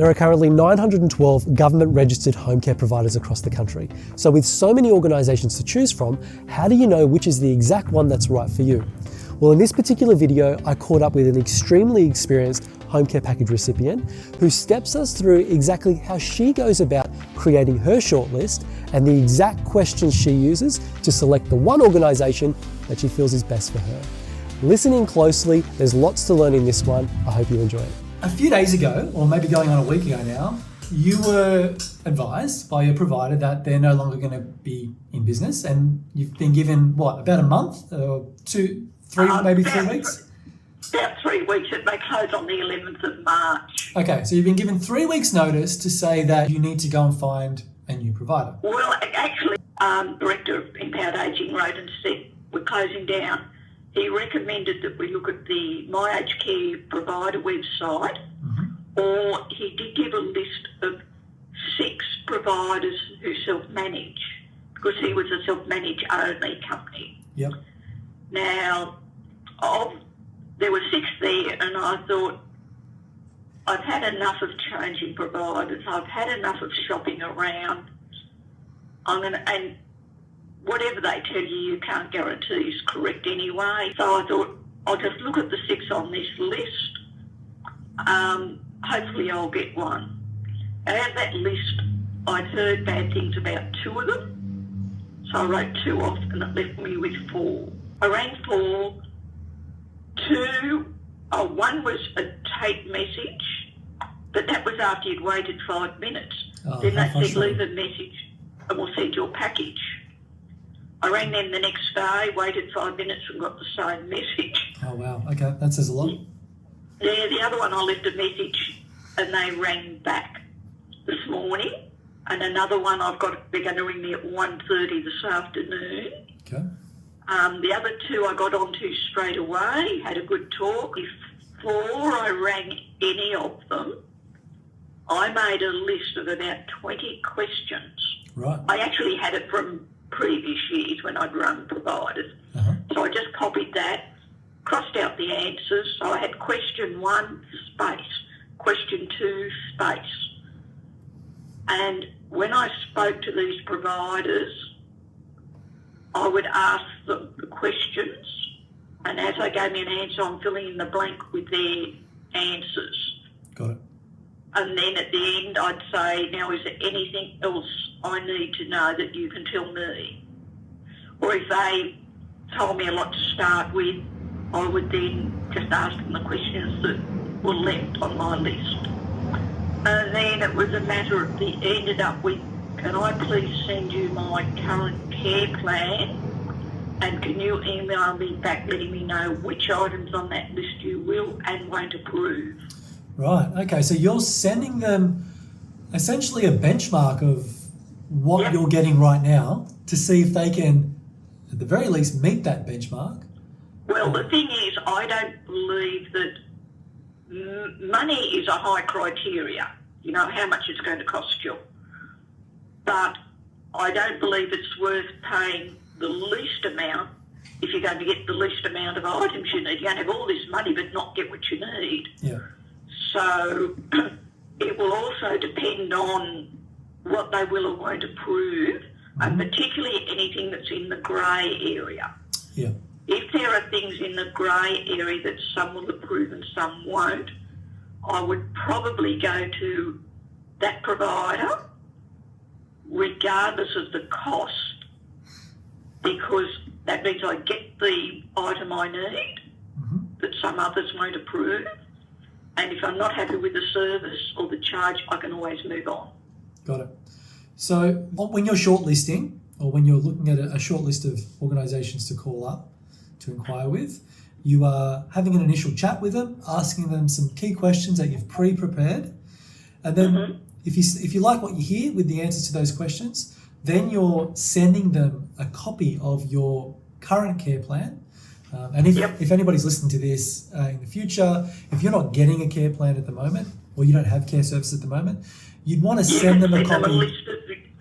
There are currently 912 government-registered home care providers across the country. So with so many organisations to choose from, how do you know which is the exact one that's right for you? Well, in this particular video, I caught up with an extremely experienced home care package recipient who steps us through exactly how she goes about creating her shortlist and the exact questions she uses to select the one organisation that she feels is best for her. Listen in closely, there's lots to learn in this one. I hope you enjoy it. A few days ago, or maybe going on a week ago now, you were advised by your provider that they're no longer going to be in business, and you've been given, what, about a month, or maybe 3 weeks? About 3 weeks. It may close on the 11th of March. Okay, so you've been given 3 weeks notice to say that you need to go and find a new provider. Well, actually, Director of Empowered Ageing wrote and said we're closing down. He recommended that we look at the My Aged Care provider website, or he did give a list of 6 providers who self-manage, because he was a self-manage only company. Yep. Now, there were 6 there, and I thought, I've had enough of changing providers. I've had enough of shopping around. And whatever they tell you can't guarantee is correct anyway. So I thought, I'll just look at the 6 on this list. Hopefully I'll get one. Out of that list, I'd heard bad things about 2 of them. So I wrote 2 off, and it left me with 4. I rang 4. 1 was a tape message, but that was after you'd waited 5 minutes. Then they said, leave a message and we'll send you a package. I rang them the next day, waited 5 minutes and got the same message. Oh, wow. Okay, that says a lot. Yeah, the other one I left a message and they rang back this morning. And another one they're going to ring me at 1:30 this afternoon. Okay. The other 2 I got onto straight away, had a good talk. Before I rang any of them, I made a list of about 20 questions. Right. I actually had it from previous years when I'd run providers. So I just copied that, crossed out the answers. So I had question 1, space, question 2, space. And when I spoke to these providers, I would ask them the questions, and as they gave me an answer, I'm filling in the blank with their answers. Got it. And then at the end, I'd say, now, is there anything else I need to know that you can tell me? Or if they told me a lot to start with, I would then just ask them the questions that were left on my list. And then it was a matter of ended up with, can I please send you my current care plan? And can you email me back letting me know which items on that list you will and won't approve? Right, okay, so you're sending them essentially a benchmark of what you're getting right now to see if they can, at the very least, meet that benchmark. Well, the thing is, I don't believe that money is a high criteria, you know, how much it's going to cost you. But I don't believe it's worth paying the least amount if you're going to get the least amount of items you need. You're going to have all this money but not get what you need. Yeah. So it will also depend on what they will or won't approve, and particularly anything that's in the grey area. Yeah. If there are things in the grey area that some will approve and some won't, I would probably go to that provider regardless of the cost, because that means I get the item I need that some others won't approve. And if I'm not happy with the service or the charge, I can always move on. Got it. So when you're shortlisting, or when you're looking at a short list of organisations to call up to inquire with, you are having an initial chat with them, asking them some key questions that you've pre-prepared. And then if you like what you hear with the answers to those questions, then you're sending them a copy of your current care plan. And if anybody's listening to this in the future, if you're not getting a care plan at the moment, or you don't have care services at the moment, you'd want to send them a copy.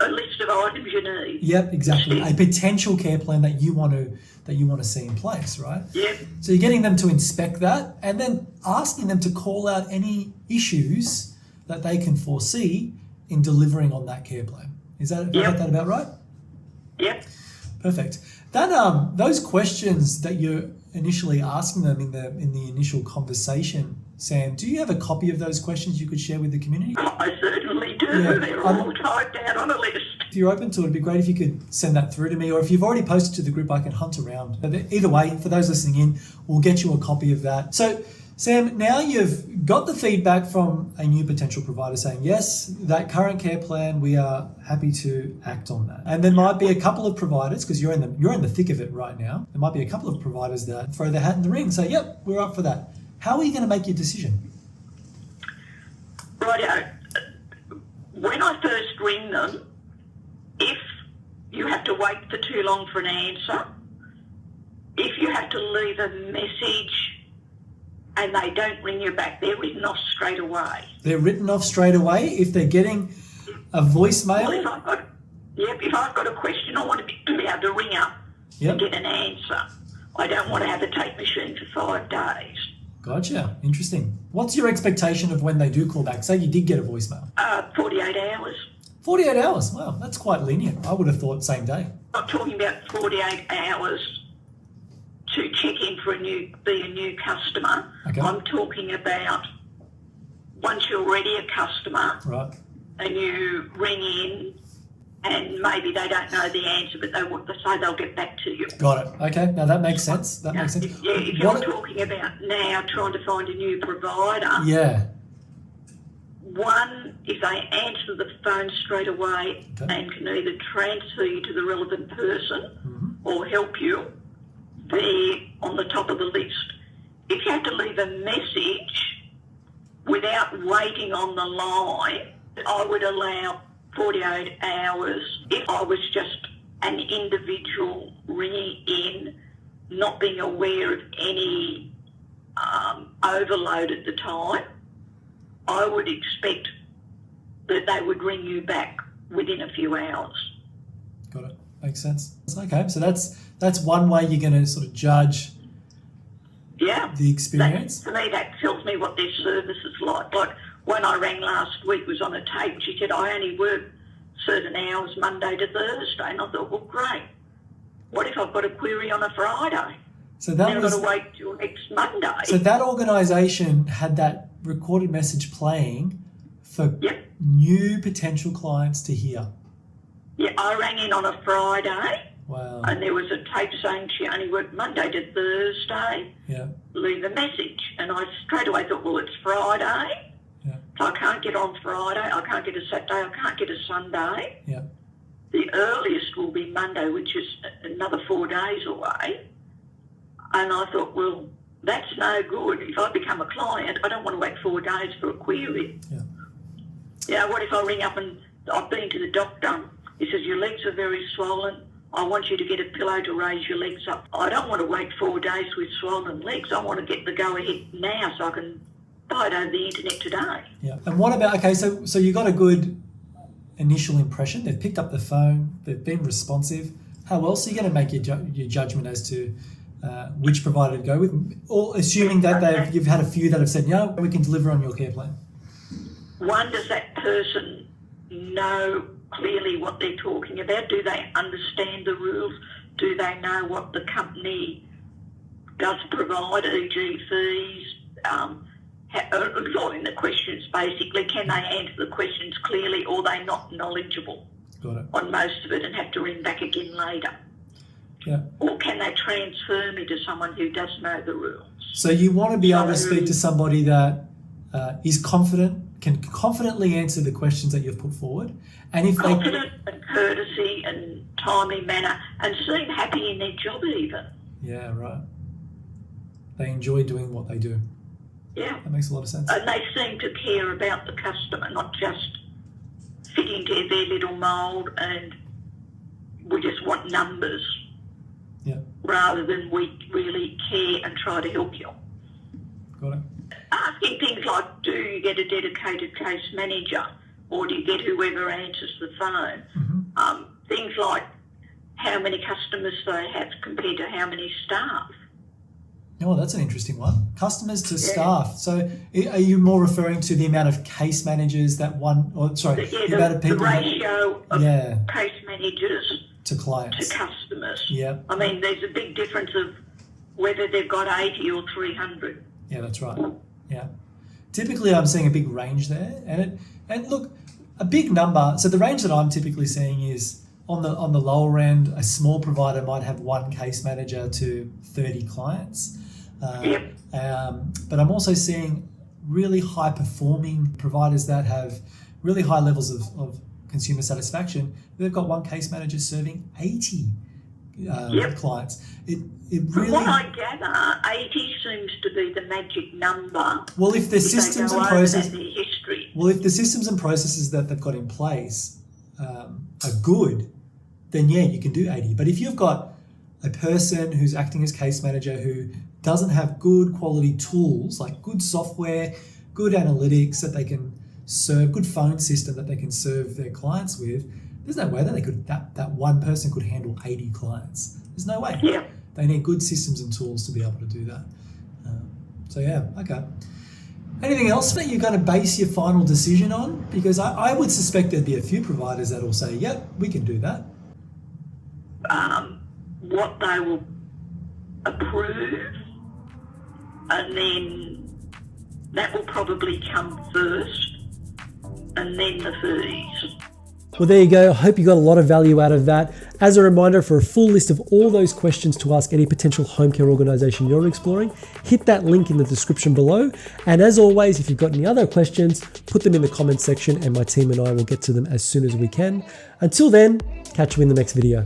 A list of items you need. Yep, exactly. A potential care plan that you want to see in place, right? Yep. So you're getting them to inspect that, and then asking them to call out any issues that they can foresee in delivering on that care plan. Have I got that about right? Yep. Perfect. That those questions that you're initially asking them in the initial conversation, Sam, do you have a copy of those questions you could share with the community? I certainly do. Yeah. They're all typed out on a list. If you're open to it, it'd be great if you could send that through to me, or if you've already posted to the group, I can hunt around. But either way, for those listening in, we'll get you a copy of that. So, Sam, now you've got the feedback from a new potential provider saying, yes, that current care plan, we are happy to act on that. And there might be a couple of providers, because you're in the thick of it right now, there might be a couple of providers that throw their hat in the ring and say, yep, we're up for that. How are you going to make your decision? Righto. When I first ring them, if you have to wait for too long for an answer, if you have to leave a message and they don't ring you back, they're written off straight away. They're written off straight away if they're getting a voicemail? Well, if I've got a question, I want to be able to ring up and get an answer. I don't want to have a tape machine for 5 days. Gotcha. Interesting. What's your expectation of when they do call back? Say you did get a voicemail. 48 hours. 48 hours? Wow, that's quite lenient. I would have thought same day. I'm not talking about 48 hours to check in for be a new customer. Okay. I'm talking about once you're already a customer, right, and you ring in and maybe they don't know the answer, but they say they'll get back to you. Got it. Okay, now that makes sense. Makes sense. Yeah, if you're talking about now trying to find a new provider, yeah. One, if they answer the phone straight away and can either transfer you to the relevant person or help you, they're on the top of the list. If you have to leave a message without waiting on the line, I would allow 48 hours if I was just an individual ringing in, not being aware of any overload at the time. I would expect that they would ring you back within a few hours. Got it. Makes sense. Okay, so that's one way you're going to sort of judge the experience. For me, that tells me what their service is like. Like when I rang last week, was on a tape, she said, I only work certain hours Monday to Thursday. And I thought, well, great. What if I've got a query on a Friday? So that I've got to wait till next Monday. So that organisation had that recorded message playing for new potential clients to hear. Yeah, I rang in on a Friday. Wow. And there was a tape saying she only worked Monday to Thursday. Yeah. Leave a message. And I straight away thought, well, it's Friday. Yeah. So I can't get on Friday. I can't get a Saturday. I can't get a Sunday. Yeah. The earliest will be Monday, which is another 4 days away. And I thought, well, that's no good. If I become a client, I don't want to wait 4 days for a query. Yeah. Yeah, what if I ring up and I've been to the doctor? He says, your legs are very swollen. I want you to get a pillow to raise your legs up. I don't want to wait 4 days with swollen legs. I want to get the go-ahead now so I can buy it over the internet today. Yeah. And what about, okay, so you got a good initial impression. They've picked up the phone. They've been responsive. How else are you going to make your judgment as to which provider to go with, or assuming that you've had a few that have said, no, we can deliver on your care plan? One, does that person know clearly what they're talking about? Do they understand the rules? Do they know what the company does provide, e.g. fees? All in the questions, basically. Can they answer the questions clearly, or are they not knowledgeable on most of it and have to ring back again later? Yeah. Or can they transfer me to someone who does know the rules? So you want to be able to speak to somebody that is confident, can confidently answer the questions that you've put forward, and if confident and courtesy and timely manner, and seem happy in their job even. Yeah, right. They enjoy doing what they do. Yeah. That makes a lot of sense. And they seem to care about the customer, not just fit into their little mould and we just want numbers. Yeah. Rather than we really care and try to help you. Got it. Asking things like, do you get a dedicated case manager or do you get whoever answers the phone? Mm-hmm. Things like how many customers they have compared to how many staff. Oh, that's an interesting one. Customers to staff. So are you more referring to the amount of case managers that one, or sorry, the amount of people? The ratio of case managers to clients. To customers. Yeah. I mean, there's a big difference of whether they've got 80 or 300. Yeah, that's right. Yeah. Typically, I'm seeing a big range there. And look, a big number. So the range that I'm typically seeing is on the lower end, a small provider might have one case manager to 30 clients. But I'm also seeing really high performing providers that have really high levels of consumer satisfaction. They've got one case manager serving 80 clients. It really. From what I gather, 80 seems to be the magic number. Well, if the systems and processes, history. Well, if the systems and processes that they've got in place are good, then yeah, you can do 80. But if you've got a person who's acting as case manager who doesn't have good quality tools, like good software, good analytics that they can serve, good phone system that they can serve their clients with, there's no way that that one person could handle 80 clients. There's no way. Yeah. They need good systems and tools to be able to do that. So yeah, okay. Anything else that you're going to base your final decision on? Because I would suspect there'd be a few providers that will say, yep, we can do that. What they will approve, and then that will probably come first, and then the fees. Well, there you go. I hope you got a lot of value out of that. As a reminder, for a full list of all those questions to ask any potential home care organisation you're exploring, hit that link in the description below. And as always, if you've got any other questions, put them in the comments section and my team and I will get to them as soon as we can. Until then, catch you in the next video.